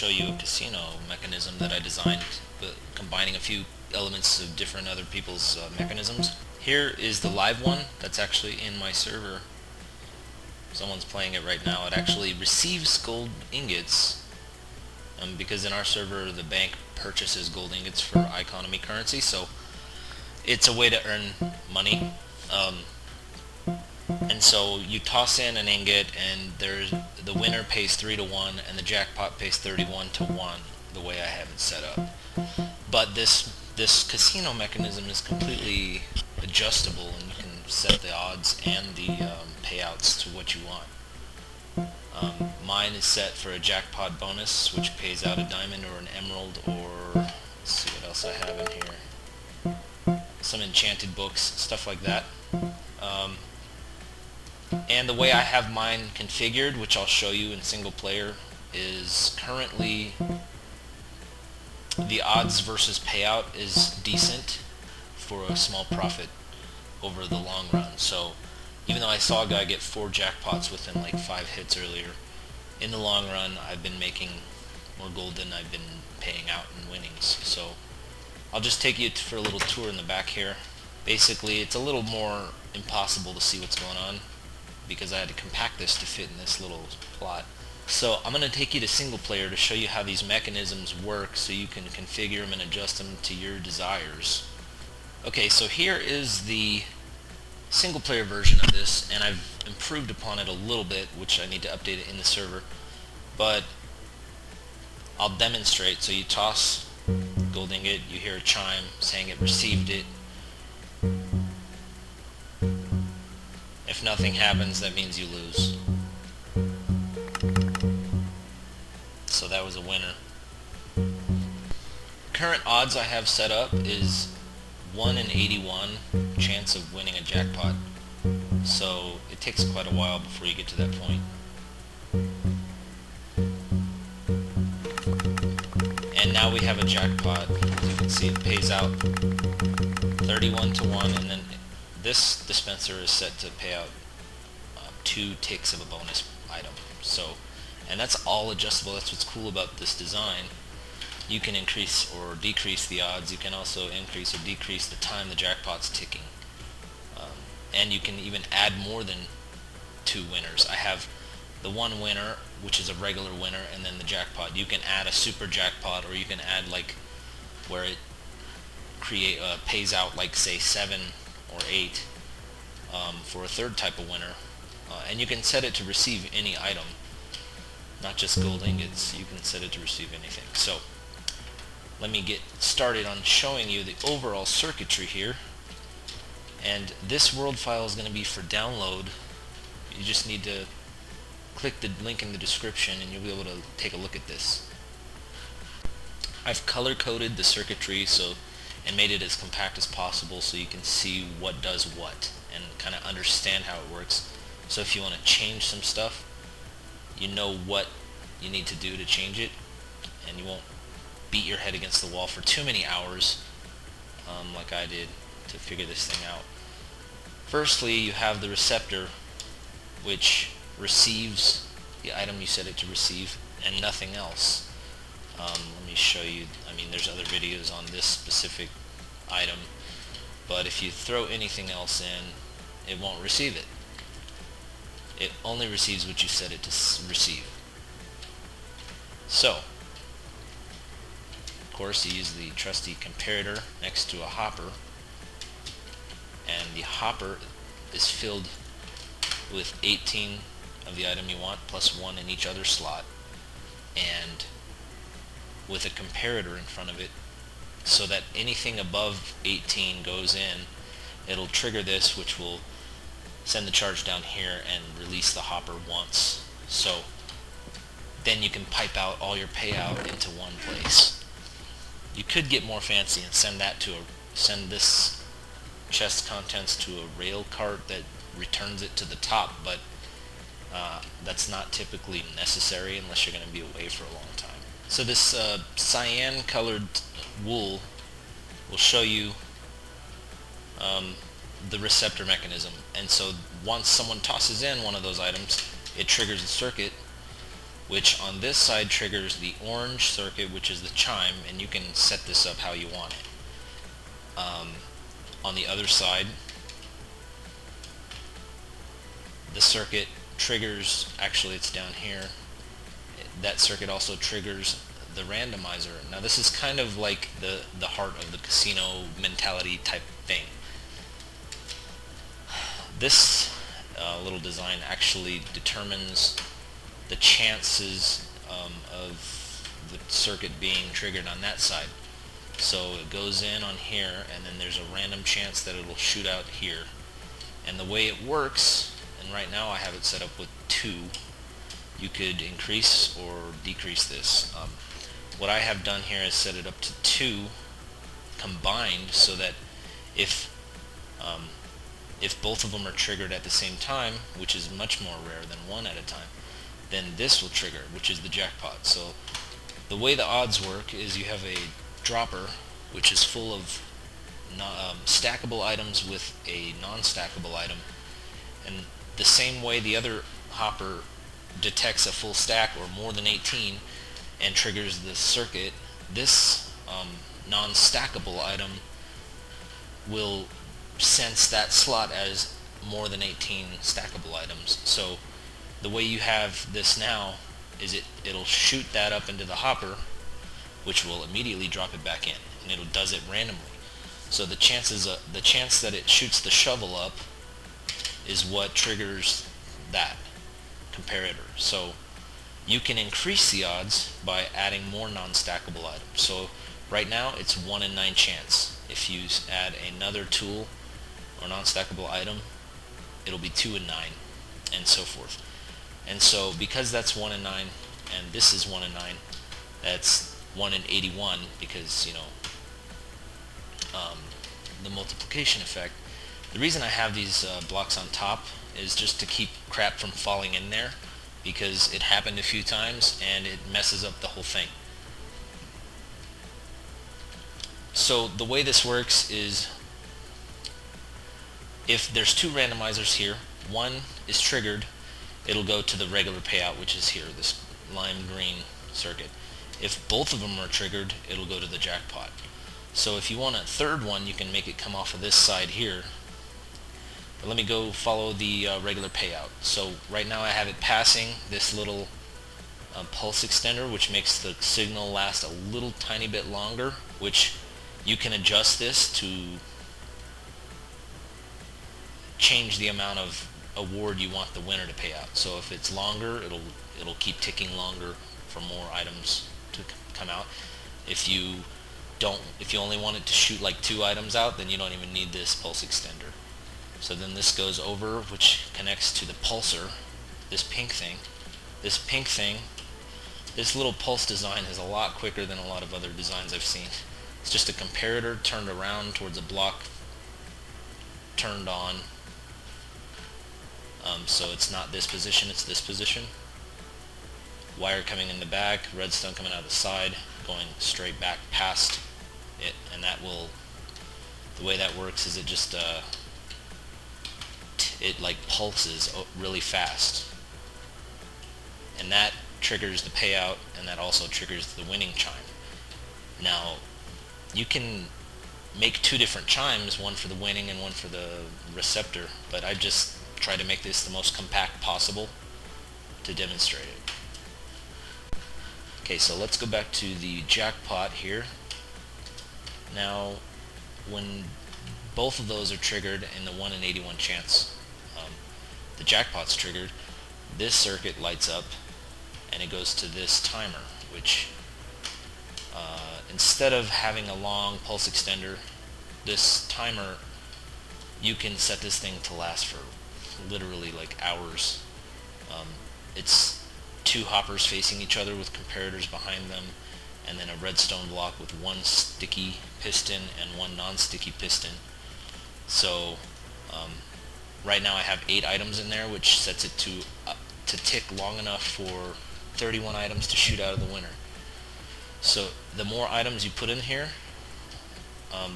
show you a casino mechanism that I designed, combining a few elements of different other people's mechanisms. Here is the live one that's actually in my server. Someone's playing it right now. It actually receives gold ingots because in our server the bank purchases gold ingots for economy currency, so it's a way to earn money. And so you toss in an ingot, and the winner pays 3 to 1, and the jackpot pays 31 to 1. The way I have it set up, but this casino mechanism is completely adjustable, and you can set the odds and the payouts to what you want. Mine is set for a jackpot bonus, which pays out a diamond or an emerald, or let's see what else I have in here. Some enchanted books, stuff like that. And the way I have mine configured, which I'll show you in single player, is currently the odds versus payout is decent for a small profit over the long run. So even though I saw a guy get 4 jackpots within like 5 hits earlier, in the long run I've been making more gold than I've been paying out in winnings. So I'll just take you for a little tour in the back here. Basically it's a little more impossible to see what's going on because I had to compact this to fit in this little plot. So I'm going to take you to single player to show you how these mechanisms work so you can configure them and adjust them to your desires. Okay, so here is the single player version of this, and I've improved upon it a little bit, which I need to update it in the server, but I'll demonstrate. So you toss gold ingot, you hear a chime saying it received it. If nothing happens, that means you lose. So that was a winner. Current odds I have set up is 1 in 81 chance of winning a jackpot. So it takes quite a while before you get to that point. And now we have a jackpot. As you can see, it pays out 31 to 1, and then this dispenser is set to pay out 2 ticks of a bonus item. So, and that's all adjustable. That's what's cool about this design. You can increase or decrease the odds. You can also increase or decrease the time the jackpot's ticking. And you can even add more than 2 winners. I have the 1 winner, which is a regular winner, and then the jackpot. You can add a super jackpot, or you can add like where it pays out like say 7 or 8 for a 3rd type of winner. And you can set it to receive any item, not just gold ingots. You can set it to receive anything. So let me get started on showing you the overall circuitry here. And this world file is going to be for download. You just need to click the link in the description and you'll be able to take a look at this. I've color coded the circuitry and made it as compact as possible so you can see what does what and kind of understand how it works. So if you want to change some stuff, you know what you need to do to change it, and you won't beat your head against the wall for too many hours like I did to figure this thing out. Firstly, you have the receptor, which receives the item you set it to receive and nothing else. Let me show you. I mean, there's other videos on this specific item, but if you throw anything else in, it won't receive it. It only receives what you set it to receive. So, of course, you use the trusty comparator next to a hopper, and the hopper is filled with 18 of the item you want, plus 1 in each other slot, and with a comparator in front of it, so that anything above 18 goes in. It'll trigger this, which will send the charge down here and release the hopper once. So then you can pipe out all your payout into one place. You could get more fancy and send this chest contents to a rail cart that returns it to the top, but that's not typically necessary unless you're going to be away for a long time. So this cyan colored wool will show you the receptor mechanism, and so once someone tosses in one of those items, it triggers the circuit, which on this side triggers the orange circuit, which is the chime, and you can set this up how you want it. On the other side, the circuit triggers, actually it's down here, that circuit also triggers the randomizer. Now this is kind of like the heart of the casino mentality type thing. This little design actually determines the chances of the circuit being triggered on that side. So it goes in on here, and then there's a random chance that it'll shoot out here. And the way it works, and right now I have it set up with 2, you could increase or decrease this. What I have done here is set it up to 2 combined, so that if both of them are triggered at the same time, which is much more rare than 1 at a time, then this will trigger, which is the jackpot. So the way the odds work is you have a dropper, which is full of stackable items with a non-stackable item, and the same way the other hopper detects a full stack or more than 18 and triggers the circuit, this non-stackable item will sense that slot as more than 18 stackable items. So the way you have this now is it'll shoot that up into the hopper, which will immediately drop it back in, and it does it randomly. So the chance that it shoots the shovel up is what triggers that comparator. So you can increase the odds by adding more non-stackable items. So right now it's 1 in 9 chance. If you add another tool or non-stackable item, it'll be 2 in 9, and so forth. And so because that's 1 in 9 and this is 1 in 9, that's 1 in 81, because the multiplication effect. The reason I have these blocks on top is just to keep crap from falling in there, because it happened a few times and it messes up the whole thing. So the way this works is, if there's 2 randomizers here, one is triggered, it'll go to the regular payout, which is here, this lime green circuit. If both of them are triggered, it'll go to the jackpot. So if you want a third one, you can make it come off of this side here. But let me go follow the regular payout. So right now I have it passing this little pulse extender, which makes the signal last a little tiny bit longer, which you can adjust this to change the amount of award you want the winner to pay out. So if it's longer, it'll keep ticking longer for more items to come out. If you only want it to shoot like 2 items out, then you don't even need this pulse extender. So then this goes over, which connects to the pulsar, this pink thing. This little pulse design is a lot quicker than a lot of other designs I've seen. It's just a comparator turned around towards a block turned on. So it's not this position, it's this position. Wire coming in the back, redstone coming out of the side, going straight back past it, and the way that works is it just it like pulses really fast, and that triggers the payout, and that also triggers the winning chime. Now you can make 2 different chimes, one for the winning and one for the receptor, but I just try to make this the most compact possible to demonstrate it. Okay, so let's go back to the jackpot here. Now when both of those are triggered in the 1 in 81 chance, the jackpot's triggered, this circuit lights up and it goes to this timer, which instead of having a long pulse extender, this timer, you can set this thing to last for literally like hours. It's 2 hoppers facing each other with comparators behind them, and then a redstone block with 1 sticky piston and 1 non-sticky piston. So right now I have 8 items in there, which sets it to tick long enough for 31 items to shoot out of the winner. So the more items you put in here,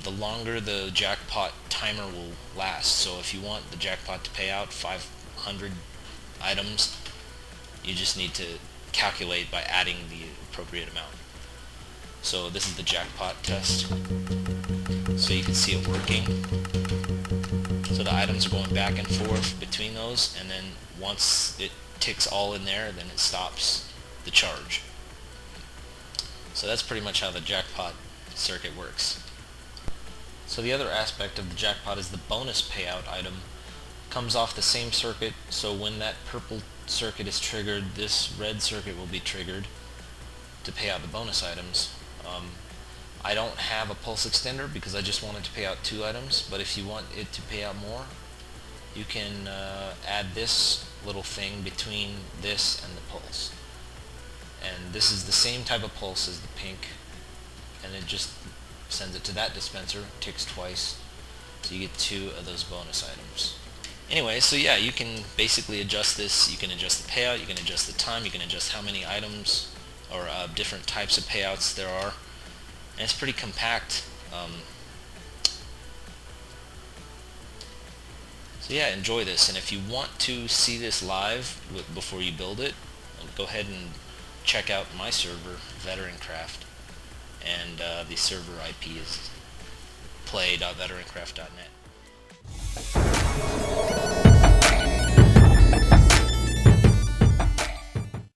the longer the jackpot timer will last. So if you want the jackpot to pay out 500 items, you just need to calculate by adding the appropriate amount. So this is the jackpot test. So you can see it working. So the items are going back and forth between those, and then once it ticks all in there, then it stops the charge. So that's pretty much how the jackpot circuit works. So the other aspect of the jackpot is the bonus payout item. Comes off the same circuit, so when that purple circuit is triggered, this red circuit will be triggered to pay out the bonus items. I don't have a pulse extender because I just wanted to pay out 2 items, but if you want it to pay out more, you can add this little thing between this and the pulse. And this is the same type of pulse as the pink, and it just sends it to that dispenser, ticks twice, so you get 2 of those bonus items. Anyway, so yeah, you can basically adjust this. You can adjust the payout, you can adjust the time, you can adjust how many items or different types of payouts there are, and it's pretty compact. So yeah, enjoy this, and if you want to see this live before you build it, go ahead and check out my server, VeteranCraft, and the server IP is play.veterancraft.net.